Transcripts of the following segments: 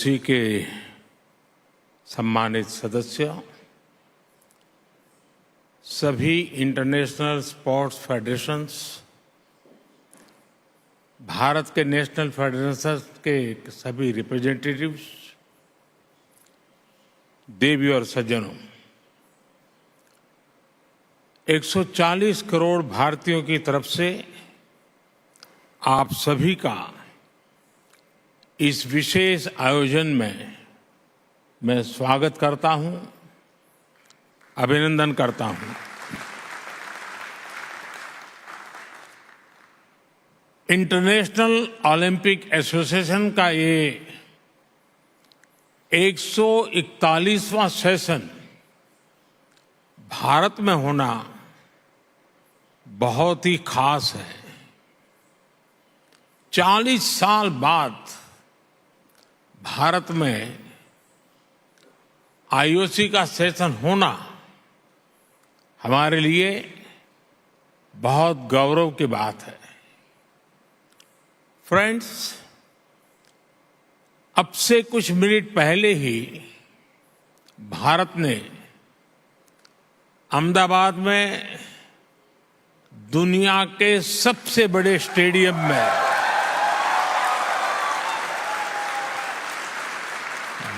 सी के सम्मानित सदस्य, सभी इंटरनेशनल स्पोर्ट्स फेडरेशंस, भारत के नेशनल फेडरेशंस के सभी रिप्रेजेंटेटिव्स, देवी और सज्जनों, 140 करोड़ भारतीयों की तरफ से आप सभी का इस विशेष आयोजन में मैं स्वागत करता हूं, अभिनंदन करता हूं। इंटरनेशनल ओलंपिक एसोसिएशन का ये 141वां सेशन भारत में होना बहुत ही खास है। 40 साल बाद भारत में आईओसी का सेशन होना हमारे लिए बहुत गौरव की बात है। फ्रेंड्स, अब से कुछ मिनट पहले ही भारत ने अहमदाबाद में दुनिया के सबसे बड़े स्टेडियम में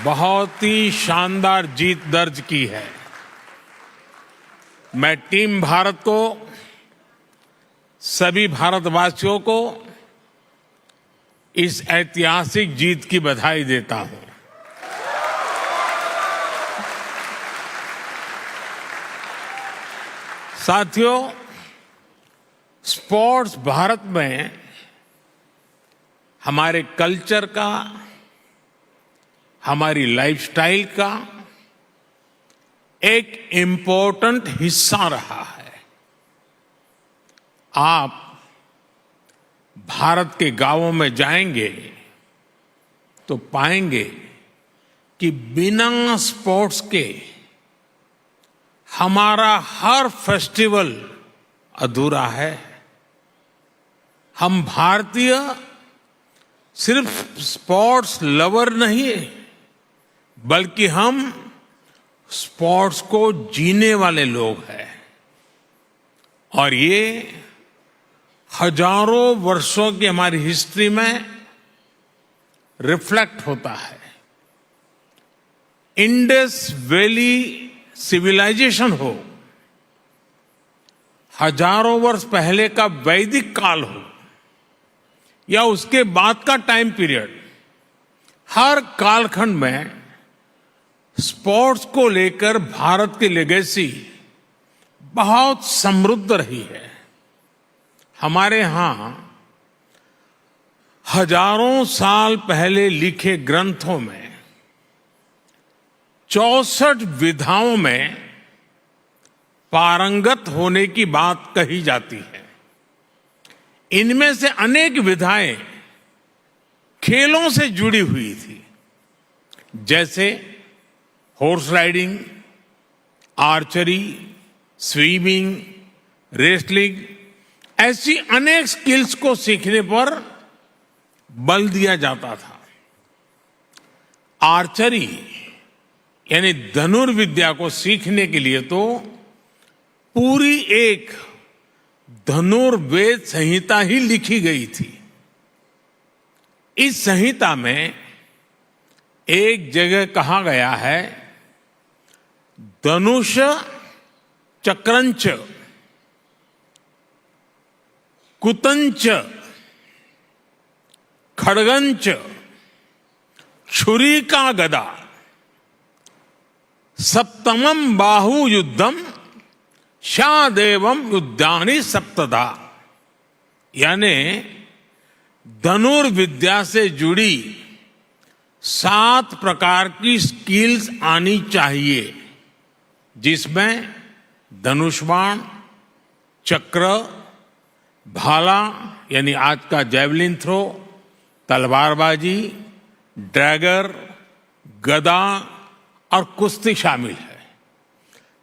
बहुत ही शानदार जीत दर्ज की है। मैं टीम भारत को, सभी भारतवासियों को इस ऐतिहासिक जीत की बधाई देता हूं। साथियों, स्पोर्ट्स भारत में हमारे कल्चर का, हमारी लाइफस्टाइल का एक इम्पोर्टेंट हिस्सा रहा है। आप भारत के गांवों में जाएंगे तो पाएंगे कि बिना स्पोर्ट्स के हमारा हर फेस्टिवल अधूरा है। हम भारतीय सिर्फ स्पोर्ट्स लवर नहीं, बल्कि हम स्पोर्ट्स को जीने वाले लोग हैं। और ये हजारों वर्षों की हमारी हिस्ट्री में रिफ्लेक्ट होता है। इंडस वैली सिविलाइजेशन हो, हजारों वर्ष पहले का वैदिक काल हो, या उसके बाद का टाइम पीरियड, हर कालखंड में स्पोर्ट्स को लेकर भारत की लेगेसी बहुत समृद्ध रही है। हमारे यहां हजारों साल पहले लिखे ग्रंथों में 64 विधाओं में पारंगत होने की बात कही जाती है। इनमें से अनेक विधाएं खेलों से जुड़ी हुई थी, जैसे horse riding, archery, swimming, wrestling. ऐसी अनेक स्किल्स को सीखने पर बल दिया जाता था। आर्चरी यानी धनुर्विद्या को सीखने के लिए तो पूरी एक धनुर्वेद संहिता ही लिखी गई थी। इस संहिता में एक जगह कहा गया है, धनुष चक्रंच कुतंच खड़गंच छुरी का गदा सप्तमम बाहु युद्धम शादेवम युद्धानि सप्तधा। यानी धनुर्विद्या से जुड़ी 7 प्रकार की स्किल्स आनी चाहिए, जिसमें धनुष बाण, चक्र, भाला यानी आज का जैवलिन थ्रो, तलवारबाजी, ड्रैगर, गदा और कुश्ती शामिल है।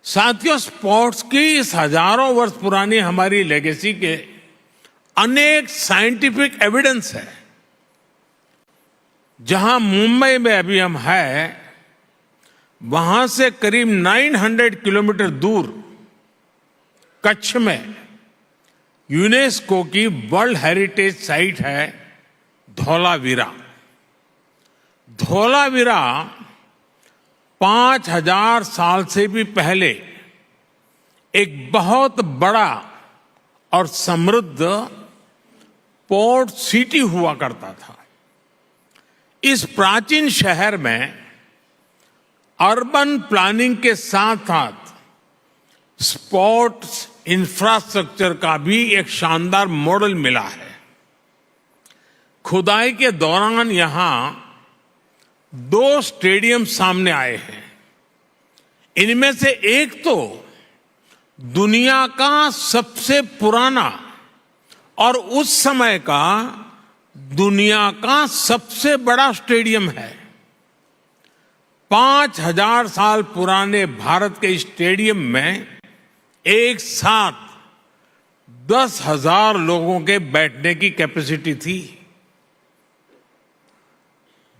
साथियों, स्पोर्ट्स की इस हजारों वर्ष पुरानी हमारी लेगेसी के अनेक साइंटिफिक एविडेंस है। जहां मुंबई में अभी हम हैं, वहां से करीब 900 किलोमीटर दूर कच्छ में यूनेस्को की वर्ल्ड हेरिटेज साइट है धौलावीरा। धौलावीरा 5000 साल से भी पहले एक बहुत बड़ा और समृद्ध पोर्ट सिटी हुआ करता था। इस प्राचीन शहर में अर्बन प्लानिंग के साथ साथ स्पोर्ट्स इंफ्रास्ट्रक्चर का भी एक शानदार मॉडल मिला है। खुदाई के दौरान यहां 2 स्टेडियम सामने आए हैं। इनमें से एक तो दुनिया का सबसे पुराना और उस समय का दुनिया का सबसे बड़ा स्टेडियम है। 5000 साल पुराने भारत के स्टेडियम में एक साथ 10,000 लोगों के बैठने की कैपेसिटी थी।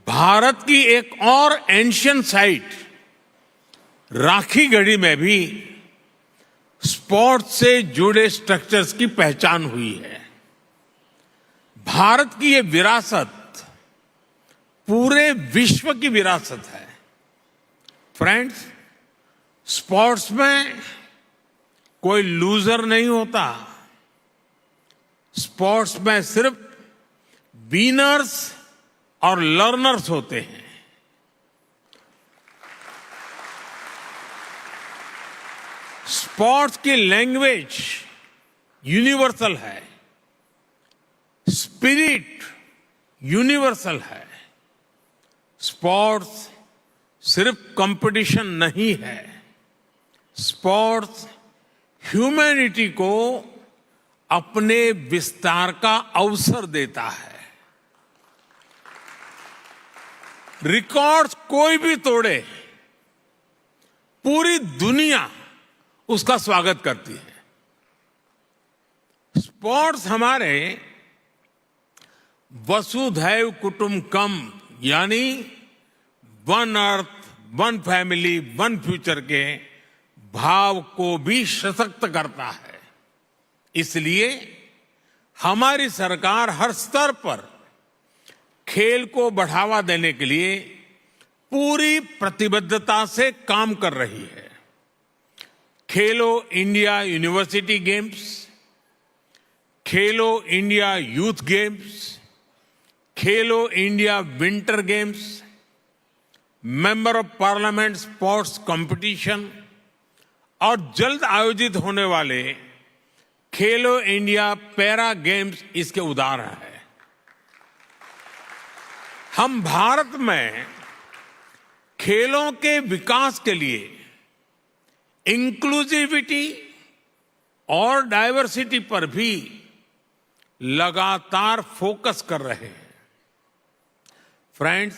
भारत की एक और एंशियंट साइट राखीगढ़ी में भी स्पोर्ट्स से जुड़े स्ट्रक्चर्स की पहचान हुई है। भारत की ये विरासत पूरे विश्व की विरासत है। फ्रेंड्स, स्पोर्ट्स में कोई लूजर नहीं होता। स्पोर्ट्स में सिर्फ विनर्स और लर्नर्स होते हैं। स्पोर्ट्स की लैंग्वेज यूनिवर्सल है, स्पिरिट यूनिवर्सल है। स्पोर्ट्स सिर्फ कंपटीशन नहीं है, स्पोर्ट्स ह्यूमैनिटी को अपने विस्तार का अवसर देता है। रिकॉर्ड्स कोई भी तोड़े, पूरी दुनिया उसका स्वागत करती है। स्पोर्ट्स हमारे वसुधैव कुटुंबकम यानी one earth, one family, one future के भाव को भी सशक्त करता है। इसलिए हमारी सरकार हर स्तर पर खेल को बढ़ावा देने के लिए पूरी प्रतिबद्धता से काम कर रही है। खेलो India university games, Khelo India youth games, Khelo India winter games, member of parliament sports competition और जल्द आयोजित होने वाले खेलो इंडिया पैरा गेम्स इसके उदाहरण हैं। हम भारत में खेलों के विकास के लिए इंक्लूसिविटी और डाइवर्सिटी पर भी लगातार फोकस कर रहे हैं। फ्रेंड्स,